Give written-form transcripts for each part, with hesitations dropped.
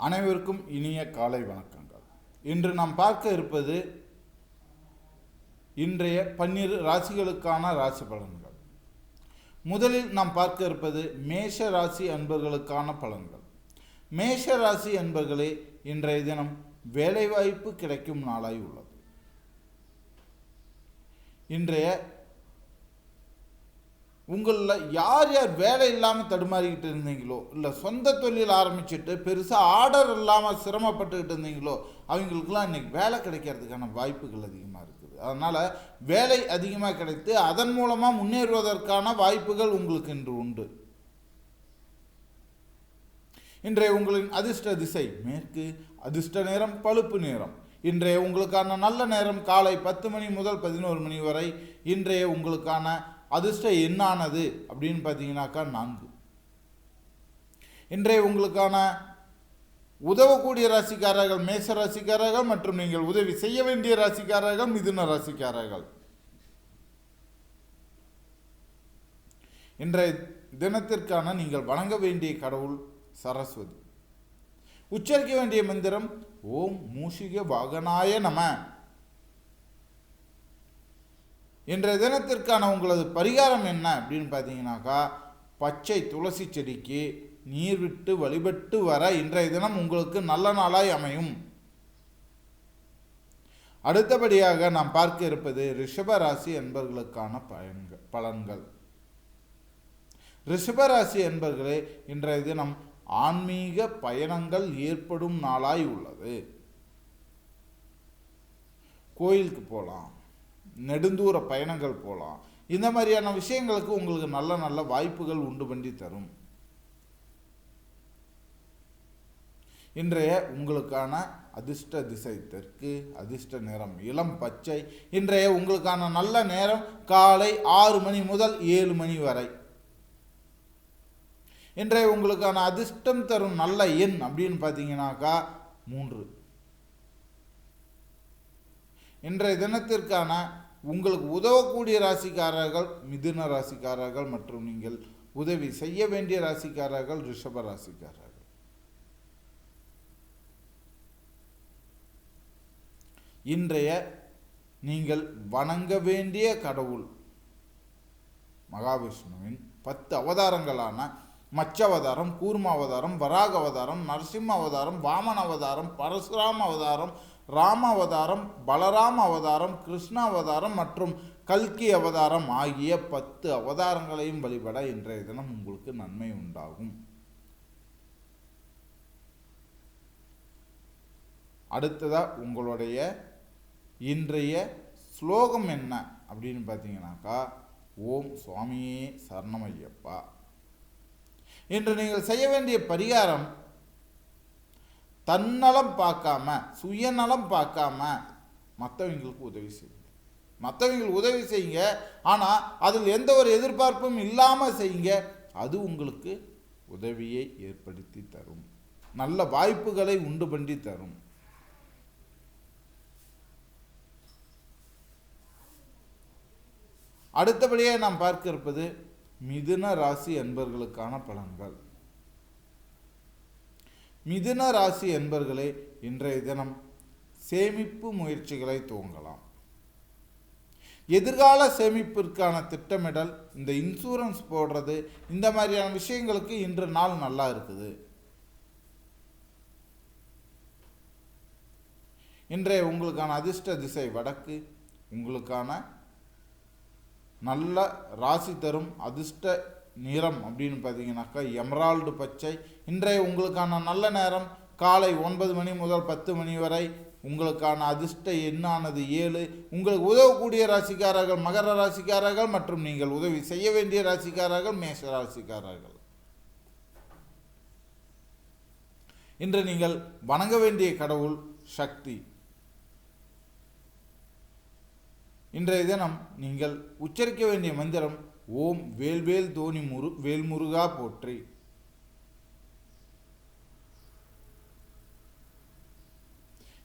அனைவருக்கும் இனிய காலை வணக்கங்கள். இன்று நாம் பார்க்க இருப்பது இன்றைய 12 ராசிகளுக்கான ராசி பலன்கள். முதலில் நாம் பார்க்க இருப்பது மேஷ ராசி அன்பர்களுக்கான பலன்கள். மேஷ ராசி அன்பர்களே, இன்றைய தினம் வேலைவாய்ப்பு கிடைக்கும் நாளாய் உள்ளது. இன்றைய உங்களில் யார் யார் வேலை இல்லாமல் தடுமாறிக்கிட்டு இருந்தீங்களோ, இல்லை சொந்த தொழில் ஆரம்பிச்சுட்டு பெருசாக ஆர்டர் இல்லாமல் சிரமப்பட்டுக்கிட்டு இருந்தீங்களோ, அவங்களுக்கெல்லாம் இன்றைக்கி வேலை கிடைக்கிறதுக்கான வாய்ப்புகள் அதிகமாக இருக்குது. அதனால் வேலை அதிகமாக கிடைத்து அதன் மூலமாக முன்னேறுவதற்கான வாய்ப்புகள் உங்களுக்கு இன்று உண்டு. இன்றைய உங்களின் அதிர்ஷ்ட திசை மேற்கு, அதிர்ஷ்ட நேரம் பழுப்பு நேரம். இன்றைய உங்களுக்கான நல்ல நேரம் காலை 10 மணி முதல் 11 மணி வரை. இன்றைய உங்களுக்கான அதிர்ஷ்ட எண்ணானது அப்படின்னு பார்த்தீங்கன்னாக்கா 4. இன்றைய உங்களுக்கான உதவக்கூடிய ராசிக்காரர்கள் மேஷ ராசிக்காரர்கள் மற்றும் நீங்கள் உதவி செய்ய வேண்டிய ராசிக்காரர்கள் மிதுன ராசிக்காரர்கள். இன்றைய தினத்திற்கான நீங்கள் வணங்க வேண்டிய கடவுள் சரஸ்வதி. உச்சரிக்க வேண்டிய மந்திரம் ஓம் மூஷிக வாகனாய நம. இன்றைய தினத்திற்கான உங்களது பரிகாரம் என்ன அப்படின்னு பார்த்தீங்கன்னாக்கா, பச்சை துளசி செடிக்கு நீர் விட்டு வழிபட்டு வர இன்றைய தினம் உங்களுக்கு நல்ல நாளாய் அமையும். அடுத்தபடியாக நாம் பார்க்க இருப்பது ரிஷபராசி என்பர்களுக்கான பலன்கள். ரிஷபராசி என்பர்களே, இன்றைய தினம் ஆன்மீக பயணங்கள் ஏற்படும் நாளாய் உள்ளது. கோயிலுக்கு போகலாம், நெடுந்தூர பயணங்கள் போகலாம். இந்த மாதிரியான விஷயங்களுக்கு உங்களுக்கு நல்ல நல்ல வாய்ப்புகள் உண்டு பண்ணி தரும். இன்றைய உங்களுக்கான அதிர்ஷ்ட திசை தெற்கு, அதிர்ஷ்ட நிறம் இளம் பச்சை. இன்றைய உங்களுக்கான நல்ல நேரம் காலை 6 மணி முதல் 7 மணி வரை. இன்றைய உங்களுக்கான அதிர்ஷ்டம் தரும் நல்ல எண் அப்படின்னு பார்த்தீங்கன்னாக்கா 3. இன்றைய தினத்திற்கான உங்களுக்கு உதவக்கூடிய ராசிக்காரர்கள் மிதுன ராசிக்காரர்கள் மற்றும் நீங்கள் உதவி செய்ய வேண்டிய ராசிக்காரர்கள் ரிஷப ராசிக்காரர்கள். இன்றைய நீங்கள் வணங்க வேண்டிய கடவுள் மகாவிஷ்ணுவின் 10 அவதாரங்களான மச்ச அவதாரம், கூர்ம அவதாரம், வராக அவதாரம், நரசிம்ம அவதாரம், வாமன அவதாரம், பரசுராம அவதாரம், ராம அவதாரம், பலராம அவதாரம், கிருஷ்ண அவதாரம் மற்றும் கல்கி அவதாரம் ஆகிய 10 அவதாரங்களையும் வழிபட இன்றைய தினம் உங்களுக்கு நன்மை உண்டாகும். அடுத்ததா உங்களுடைய இன்றைய ஸ்லோகம் என்ன அப்படின்னு பார்த்தீங்கன்னாக்கா, ஓம் சுவாமியே சரணமையப்பா. இன்று நீங்கள் செய்ய வேண்டிய பரிகாரம், தன்னலம் பார்க்காம சுயநலம் பார்க்காம மற்றவங்களுக்கு உதவி செய்யுங்க. மற்றவங்களுக்கு உதவி செய்யுங்க, ஆனால் அதில் எந்த ஒரு எதிர்பார்ப்பும் இல்லாமல் செய்யுங்க. அது உங்களுக்கு உதவியை ஏற்படுத்தி தரும், நல்ல வாய்ப்புகளை உண்டு பண்ணி தரும். அடுத்தபடியாக நாம் பார்க்க இருப்பது மிதுன ராசி என்பர்களுக்கான பலன்கள். மிதுன ராசி என்பர்களே, இன்றைய தினம் சேமிப்பு முயற்சிகளை துவங்கலாம். எதிர்கால சேமிப்பிற்கான திட்டமிடல், இந்த இன்சூரன்ஸ் போடுறது, இந்த மாதிரியான விஷயங்களுக்கு இன்று நாள் நல்லா இருக்குது. இன்றைய உங்களுக்கான அதிர்ஷ்ட திசை வடக்கு, உங்களுக்கான நல்ல ராசி தரும் அதிர்ஷ்ட நிறம் அப்படின்னு பார்த்தீங்கன்னாக்கா எமரால்டு பச்சை. இன்றைய உங்களுக்கான நல்ல நேரம் காலை 9 மணி முதல் 10 மணி வரை. உங்களுக்கான அதிர்ஷ்ட எண்ணானது 7. உங்களுக்கு உதவக்கூடிய ராசிக்காரர்கள் மகர ராசிக்காரர்கள் மற்றும் நீங்கள் உதவி செய்ய வேண்டிய ராசிக்காரர்கள் மேஷ ராசிக்காரர்கள். இன்று நீங்கள் வணங்க வேண்டிய கடவுள் சக்தி. இன்றைய தினம் நீங்கள் உச்சரிக்க வேண்டிய மந்திரம் ஓம் வேல்வேல் தோனி வேல்முருகா போற்றி.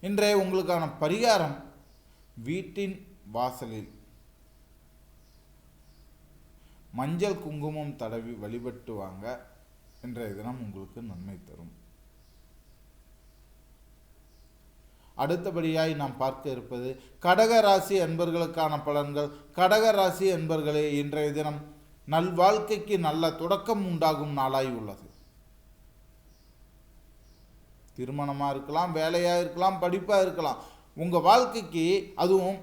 இன்றைய உங்களுக்கான பரிகாரம், வீட்டின் வாசலில் மஞ்சள் குங்குமம் தடவி வழிபட்டு வாங்க. இன்றைய தினம் உங்களுக்கு நன்மை தரும். அடுத்தபடியாய் நாம் பார்க்க இருப்பது கடகராசி அன்பர்களுக்கான பலன்கள். கடகராசி அன்பர்களே, இன்றைய தினம் நல்வாழ்க்கைக்கு நல்ல தொடக்கம் உண்டாகும் நாளாய் உள்ளது. திருமணமாக இருக்கலாம், வேலையாக இருக்கலாம், படிப்பாக இருக்கலாம். உங்கள் வாழ்க்கைக்கு அதுவும்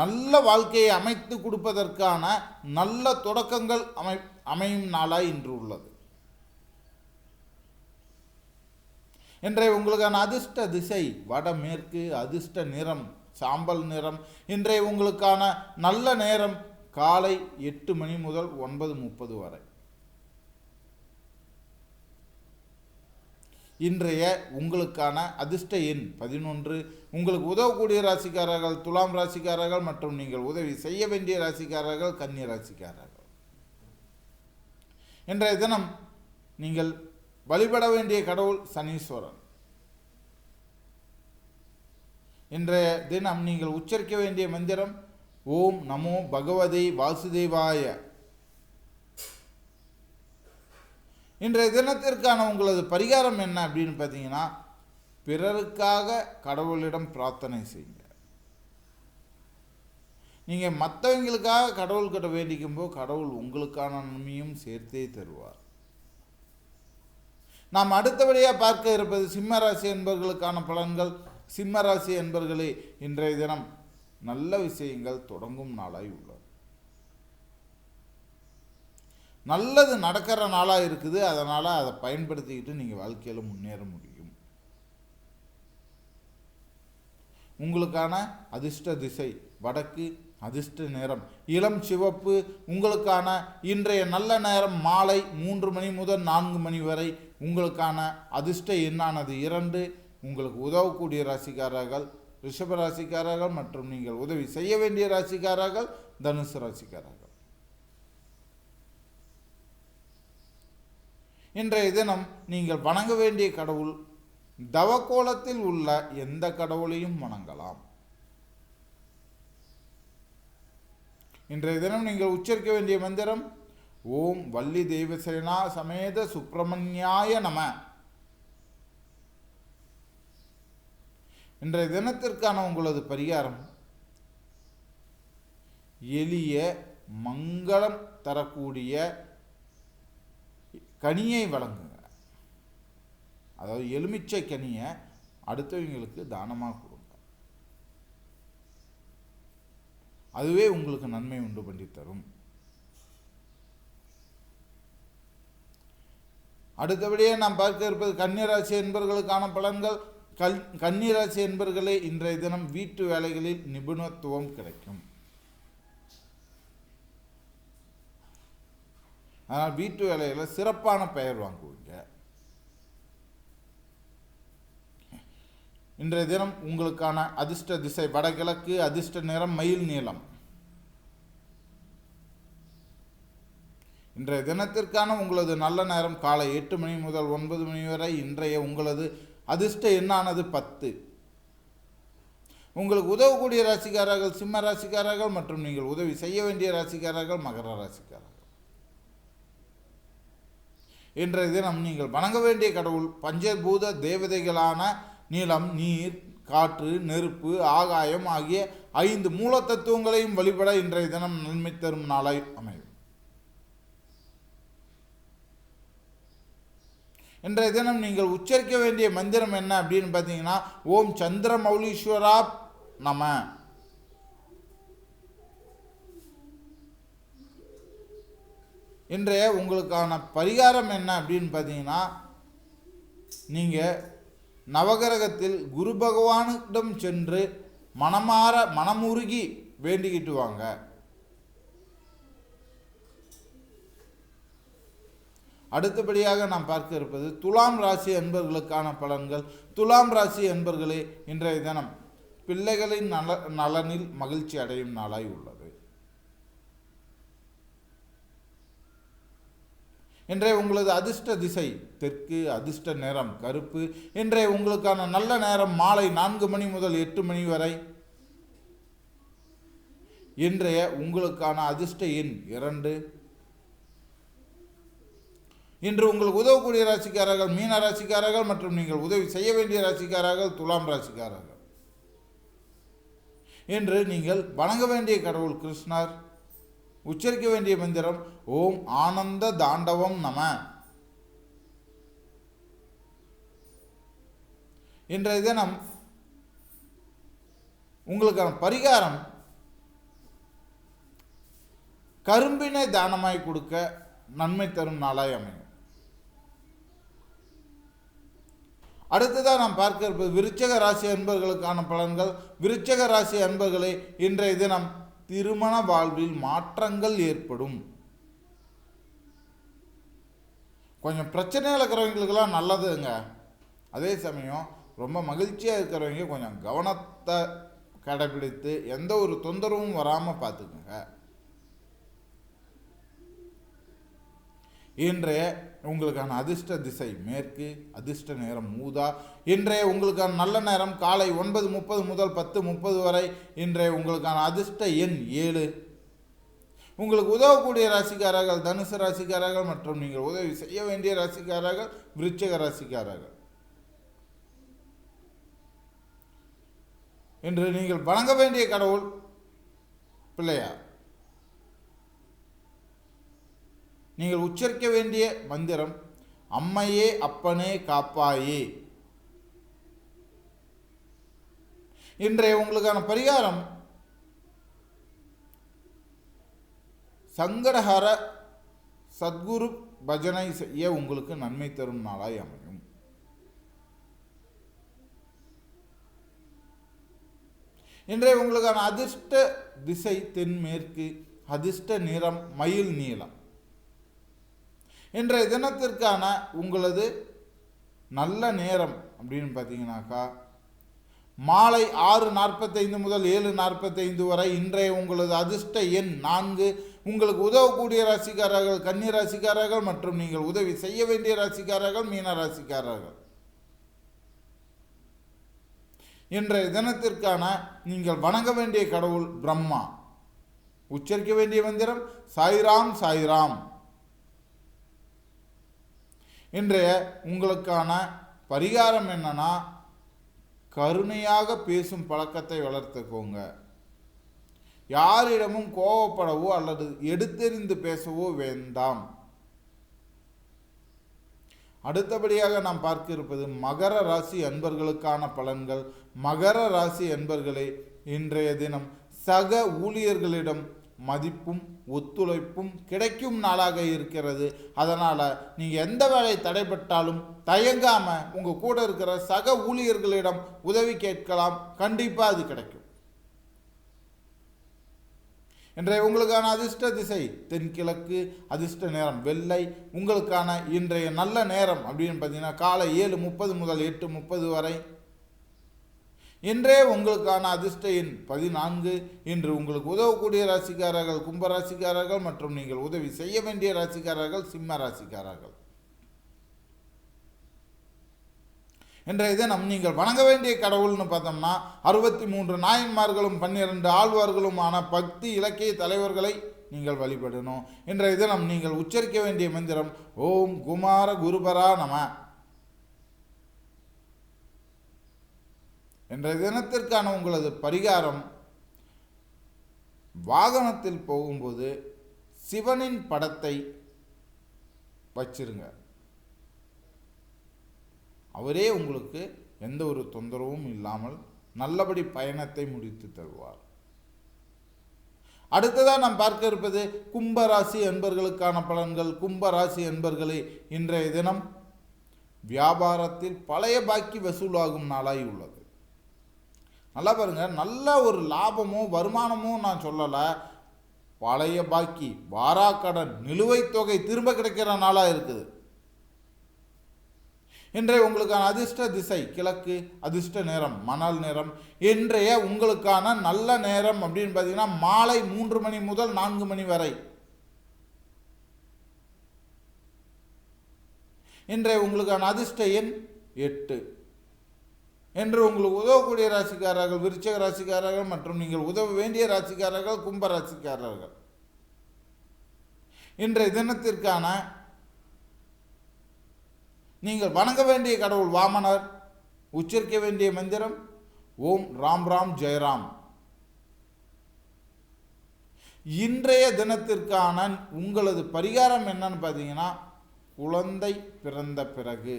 நல்ல வாழ்க்கையை அமைத்து கொடுப்பதற்கான நல்ல தொடக்கங்கள் அமையும் நாளாய் இன்று உள்ளது. இன்றைய உங்களுக்கான அதிர்ஷ்ட திசை வடமேற்கு, அதிர்ஷ்ட நிறம் சாம்பல் நிறம். இன்றைய உங்களுக்கான நல்ல நேரம் காலை 8 மணி முதல் 9:30 வரை. இன்றைய உங்களுக்கான அதிர்ஷ்ட எண் 11. உங்களுக்கு உதவக்கூடிய ராசிக்காரர்கள் துலாம் ராசிக்காரர்கள் மற்றும் நீங்கள் உதவி செய்ய வேண்டிய ராசிக்காரர்கள் கன்னி ராசிக்காரர்கள். இன்றைய தினம் நீங்கள் வழிபட வேண்டிய கடவுள் சனீஸ்வரன். இன்றைய தினம் நீங்கள் உச்சரிக்க வேண்டிய மந்திரம் ஓம் நமோ பகவதி வாசுதேவாய. இன்றைய தினத்திற்கான உங்களது பரிகாரம் என்ன அப்படின்னு பார்த்தீங்கன்னா, பிறருக்காக கடவுளிடம் பிரார்த்தனை செய்யுங்க. நீங்கள் மற்றவங்களுக்காக கடவுள்கிட்ட வேண்டிக்கும் போது கடவுள் உங்களுக்கான நன்மையும் சேர்த்தே தருவார். நாம் அடுத்தபடியாக பார்க்க இருப்பது சிம்மராசி என்பவர்களுக்கான பலன்கள். சிம்மராசி என்பவர்களே, இன்றைய தினம் நல்ல விஷயங்கள் தொடங்கும் நாளாய் உள்ளது. நல்லது நடக்கிற நாளாக இருக்குது. அதனால் அதை பயன்படுத்திக்கிட்டு நீங்கள் வாழ்க்கையில் முன்னேற முடியும். உங்களுக்கான அதிர்ஷ்ட திசை வடக்கு, அதிர்ஷ்ட நேரம் இளம் சிவப்பு. உங்களுக்கான இன்றைய நல்ல நேரம் மாலை 3 மணி முதல் 4 மணி வரை. உங்களுக்கான அதிர்ஷ்ட எண்ணானது 2. உங்களுக்கு உதவக்கூடிய ராசிக்காரர்கள் ரிஷப ராசிக்காரர்கள் மற்றும் நீங்கள் உதவி செய்ய வேண்டிய ராசிக்காரர்கள் தனுசு ராசிக்காரர்கள். இன்றைய தினம் நீங்கள் வணங்க வேண்டிய கடவுள் தவக்கோலத்தில் உள்ள எந்த கடவுளையும் வணங்கலாம். இன்றைய தினம் நீங்கள் உச்சரிக்க வேண்டிய மந்திரம் ஓம் வள்ளி தெய்வசேனா சமேத சுப்பிரமணியாய நம. இன்றைய தினத்திற்கான உங்களது பரிகாரம் எளிய மங்களம் தரக்கூடிய கனியை வழங்குங்க. அதாவது எலுமிச்சை கனியை அடுத்தவங்களுக்கு தானமாக கொடுங்க. அதுவே உங்களுக்கு நன்மை உண்டு பண்ணி தரும். அடுத்தபடியே நாம் பார்க்க இருப்பது கன்னிராசி என்பவர்களுக்கான பலன்கள். கன்னிராசி என்பவர்களே, இன்றைய தினம் வீட்டு வேலைகளில் நிபுணத்துவம் கிடைக்கும். அதனால் வீட்டு வேலைகளில் சிறப்பான பெயர் வாங்குவீங்க. இன்றைய தினம் உங்களுக்கான அதிர்ஷ்ட திசை வடகிழக்கு, அதிர்ஷ்ட நிறம் மயில் நீலம். இன்றைய தினத்திற்கான உங்களது நல்ல நேரம் காலை 8 மணி முதல் 9 மணி வரை. இன்றைய உங்களது அதிர்ஷ்ட எண்ணானது 10. உங்களுக்கு உதவக்கூடிய ராசிக்காரர்கள் சிம்ம ராசிக்காரர்கள் மற்றும் நீங்கள் உதவி செய்ய வேண்டிய ராசிக்காரர்கள் மகர ராசிக்காரர்கள். இன்றைய தினம் நீங்கள் வணங்க வேண்டிய கடவுள் பஞ்சபூத தேவதைகளான நிலம், நீர், காற்று, நெருப்பு, ஆகாயம் ஆகிய 5 மூல தத்துவங்களையும் வழிபட இன்றைய தினம் நன்மை தரும் நாளாய் அமையும். இன்றைய தினம் நீங்கள் உச்சரிக்க வேண்டிய மந்திரம் என்ன அப்படின்னு பார்த்தீங்கன்னா ஓம் சந்திர மௌலீஸ்வரா நம. இன்றைய உங்களுக்கான பரிகாரம் என்ன அப்படின்னு பார்த்தீங்கன்னா, நீங்கள் நவகிரகத்தில் குரு பகவானிடம் சென்று மனமுருகி வேண்டிக்கிட்டு வாங்க. அடுத்தபடியாக நாம் பார்க்க இருப்பது துலாம் ராசி என்பவர்களுக்கான பலன்கள். துலாம் ராசி என்பவர்களே, இன்றைய தினம் பிள்ளைகளின் நலனில் மகிழ்ச்சி அடையும் நாளாய் உள்ளது. இன்றைய உங்களது அதிர்ஷ்ட திசை தெற்கு, அதிர்ஷ்ட நிறம் கருப்பு. இன்றைய உங்களுக்கான நல்ல நேரம் மாலை 4 மணி முதல் 8 மணி வரை. இன்றைய உங்களுக்கான அதிர்ஷ்ட எண் 2. இன்று உங்களுக்கு உதவக்கூடிய ராசிக்காரர்கள் மீன ராசிக்காரர்கள் மற்றும் நீங்கள் உதவி செய்ய வேண்டிய ராசிக்காரர்கள் துலாம் ராசிக்காரர்கள். என்று நீங்கள் வணங்க வேண்டிய கடவுள் கிருஷ்ணர். உச்சரிக்க வேண்டிய மந்திரம் ஓம் ஆனந்த தாண்டவம் நம. இன்றைய தினம் உங்களுக்கான பரிகாரம் கரும்பினை தானமாய் கொடுக்க நன்மை தரும் நாளாய் அமையும். அடுத்ததாக நாம் பார்க்க இருப்பது விருச்சிக ராசி அன்பர்களுக்கான பலன்கள். விருச்சிக ராசி அன்பர்களே, இன்றைய தினம் திருமண வாழ்வில் மாற்றங்கள் ஏற்படும். கொஞ்சம் பிரச்சனையில் இருக்கிறவங்களுக்கெல்லாம் நல்லதுங்க. அதே சமயம் ரொம்ப மகிழ்ச்சியாக இருக்கிறவங்க கொஞ்சம் கவனத்தை கடைபிடித்து எந்த ஒரு தொந்தரவும் வராமல் பார்த்துக்குங்க. இன்றைய உங்களுக்கான அதிர்ஷ்ட திசை மேற்கு, அதிர்ஷ்ட நேரம் ஊதா. இன்றைய உங்களுக்கான நல்ல நேரம் காலை 9:30 முதல் 10:30 வரை. இன்றைய உங்களுக்கான அதிர்ஷ்ட எண் 7. உங்களுக்கு உதவக்கூடிய ராசிக்காரர்கள் தனுசு ராசிக்காரர்கள் மற்றும் நீங்கள் உதவி செய்ய வேண்டிய ராசிக்காரர்கள் விருச்சிக ராசிக்காரர்கள். இன்று நீங்கள் வணங்க வேண்டிய கடவுள் பிள்ளையார். நீங்கள் உச்சரிக்க வேண்டிய மந்திரம் அம்மையே அப்பனே காப்பாயே. இன்றைய உங்களுக்கான பரிகாரம் சங்கடஹர சத்குரு பஜனை செய்ய உங்களுக்கு நன்மை தரும் நாளாய் அமையும். இன்றைய உங்களுக்கான அதிர்ஷ்ட திசை தென்மேற்கு, அதிர்ஷ்ட நிறம் மயில் நீலம். இன்றைய தினத்திற்கான உங்களது நல்ல நேரம் அப்படின்னு பார்த்தீங்கன்னாக்கா மாலை 6:45 முதல் 7:45 வரை. இன்றைய உங்களது அதிர்ஷ்ட எண் 4. உங்களுக்கு உதவக்கூடிய ராசிக்காரர்கள் கன்னி ராசிக்காரர்கள் மற்றும் நீங்கள் உதவி செய்ய வேண்டிய ராசிக்காரர்கள் மீன ராசிக்காரர்கள். இன்றைய தினத்திற்கான நீங்கள் வணங்க வேண்டிய கடவுள் பிரம்மா. உச்சரிக்க வேண்டிய மந்திரம் சாய்ராம் சாய்ராம். இன்றைய உங்களுக்கான பரிகாரம் என்னன்னா கருணையாக பேசும் பழக்கத்தை வளர்த்துக்கோங்க. யாரிடமும் கோபப்படவோ அல்லது எடுத்தெறிந்து பேசவோ வேண்டாம். அடுத்தபடியாக நாம் பார்க்க இருப்பது மகர ராசி அன்பர்களுக்கான பலன்கள். மகர ராசி அன்பர்களே, இன்றைய தினம் சக ஊழியர்களிடம் மதிப்பும் ஒத்துழைப்பும் கிடைக்கும் நாளாக இருக்கிறது. அதனால் நீங்கள் எந்த வேலை தடைப்பட்டாலும் தயங்காமல் உங்கள் கூட இருக்கிற சக ஊழியர்களிடம் உதவி கேட்கலாம். கண்டிப்பாக அது கிடைக்கும். இன்றைய உங்களுக்கான அதிர்ஷ்ட திசை தென்கிழக்கு, அதிர்ஷ்ட நேரம் வெள்ளை. உங்களுக்கான இன்றைய நல்ல நேரம் அப்படின்னு பார்த்தீங்கன்னா காலை 7:30 முதல் 8:30 வரை. இன்றைய உங்களுக்கான அதிர்ஷ்ட எண் 14. இன்று உங்களுக்கு உதவக்கூடிய ராசிக்காரர்கள் கும்பராசிக்காரர்கள் மற்றும் நீங்கள் உதவி செய்ய வேண்டிய ராசிக்காரர்கள் சிம்ம ராசிக்காரர்கள். இன்றைய தினம் நீங்கள் வணங்க வேண்டிய கடவுள்னு பார்த்தோம்னா 63 நாயன்மார்களும் 12 ஆழ்வார்களுமான பக்தி இலக்கிய தலைவர்களை நீங்கள் வழிபடணும். இன்றைய தினம் நீங்கள் உச்சரிக்க வேண்டிய மந்திரம் ஓம் குமார குருபரா நம. இன்றைய தினத்திற்கான உங்களது பரிகாரம் வாகனத்தில் போகும்போது சிவனின் படத்தை வச்சிருங்க. அவரே உங்களுக்கு எந்த ஒரு தொந்தரவும் இல்லாமல் நல்லபடி பயணத்தை முடித்து தருவார். அடுத்ததாக நாம் பார்க்க இருப்பது கும்பராசி அன்பர்களுக்கான பலன்கள். கும்பராசி அன்பர்களே, இன்றைய தினம் வியாபாரத்தில் பழைய பாக்கி வசூலாகும் நாளாய் உள்ளது. நல்லா பாருங்க, நல்ல ஒரு லாபமோ வருமானமோ நான் சொல்லலை, பழைய பாக்கி வாராக்கடன் நிலுவைத் தொகை திரும்ப கிடைக்கிற நாளாக இருக்குது. இன்றைய உங்களுக்கான அதிர்ஷ்ட திசை கிழக்கு, அதிர்ஷ்ட நேரம் மணல் நிறம். இன்றைய உங்களுக்கான நல்ல நேரம் அப்படின்னு பார்த்தீங்கன்னா மாலை 3 மணி முதல் 4 மணி வரை. இன்றைய உங்களுக்கான அதிர்ஷ்ட எண் 8. என்று உங்களுக்கு உதவக்கூடிய ராசிக்காரர்கள் விருச்சிக ராசிக்காரர்கள் மற்றும் நீங்கள் உதவ வேண்டிய ராசிக்காரர்கள் கும்ப ராசிக்காரர்கள். இன்றைய தினத்திற்கான நீங்கள் வணங்க வேண்டிய கடவுள் வாமனர். உச்சரிக்க வேண்டிய மந்திரம் ஓம் ராம் ராம் ஜெயராம். இன்றைய தினத்திற்கான உங்களது பரிகாரம் என்னன்னு பார்த்தீங்கன்னா, குழந்தை பிறந்த பிறகு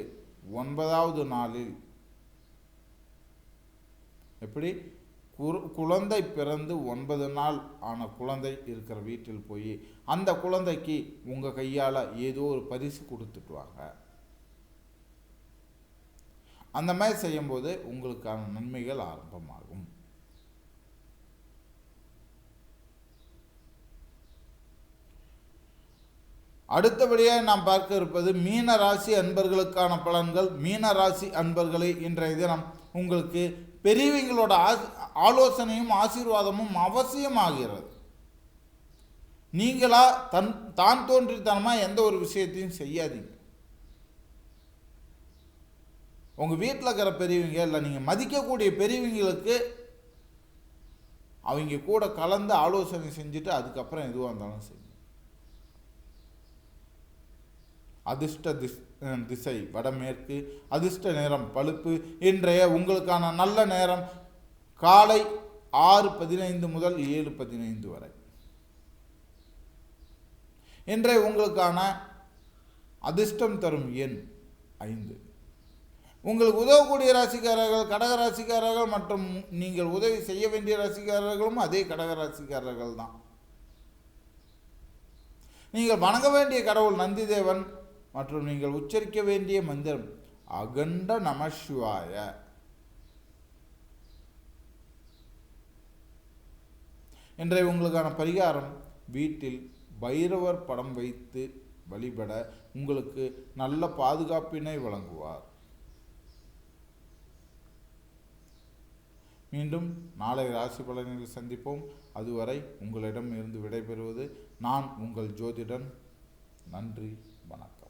9வது நாளில், எப்படி குழந்தை பிறந்து 9 நாள் ஆன குழந்தை இருக்கிற வீட்டில் போய் அந்த குழந்தைக்கு உங்கள் கையால் ஏதோ ஒரு பரிசு கொடுத்துட்டு வாங்க. அந்த மாதிரி செய்யும்போது உங்களுக்கான நன்மைகள் ஆரம்பமாகும். அடுத்தபடியாக நாம் பார்க்க இருப்பது மீன ராசி அன்பர்களுக்கான பலன்கள். மீன ராசி அன்பர்களே, இன்றைய தினம் உங்களுக்கு பெரியவங்களோட ஆலோசனையும் ஆசீர்வாதமும் அவசியமாகிறது. நீங்களா தான் தோன்றித்தனமாக எந்த ஒரு விஷயத்தையும் செய்யாதீங்க. உங்கள் வீட்டில் இருக்கிற பெரியவங்க இல்லை நீங்கள் மதிக்கக்கூடிய பெரியவங்களுக்கு அவங்க கூட கலந்து ஆலோசனை செஞ்சுட்டு அதுக்கப்புறம் எதுவாக இருந்தாலும் செய்யுங்க. அதிர்ஷ்ட திசை வடமேற்கு, அதிர்ஷ்ட நேரம் பழுப்பு. இன்றைய உங்களுக்கான நல்ல நேரம் காலை 6:15 முதல் 7:15 வரை. இன்றைய உங்களுக்கான அதிர்ஷ்டம் தரும் எண் 5. உங்களுக்கு உதவக்கூடிய ராசிக்காரர்கள் கடக ராசிக்காரர்கள் மற்றும் நீங்கள் உதவி செய்ய வேண்டிய ராசிக்காரர்களும் அதே கடக ராசிக்காரர்கள் தான். நீங்கள் வணங்க வேண்டிய கடவுள் நந்திதேவன் மற்றும் நீங்கள் உச்சரிக்க வேண்டிய மந்திரம் அகண்ட நமசிவாய. இன்றைய உங்களுக்கான பரிகாரம், வீட்டில் பைரவர் படம் வைத்து வழிபட உங்களுக்கு நல்ல பாதுகாப்பினை வழங்குவார். மீண்டும் நாளை ராசி பலன்களில் சந்திப்போம். அதுவரை உங்களிடம் இருந்து விடைபெறுவது நான் உங்கள் ஜோதிடன். நன்றி, வணக்கம்.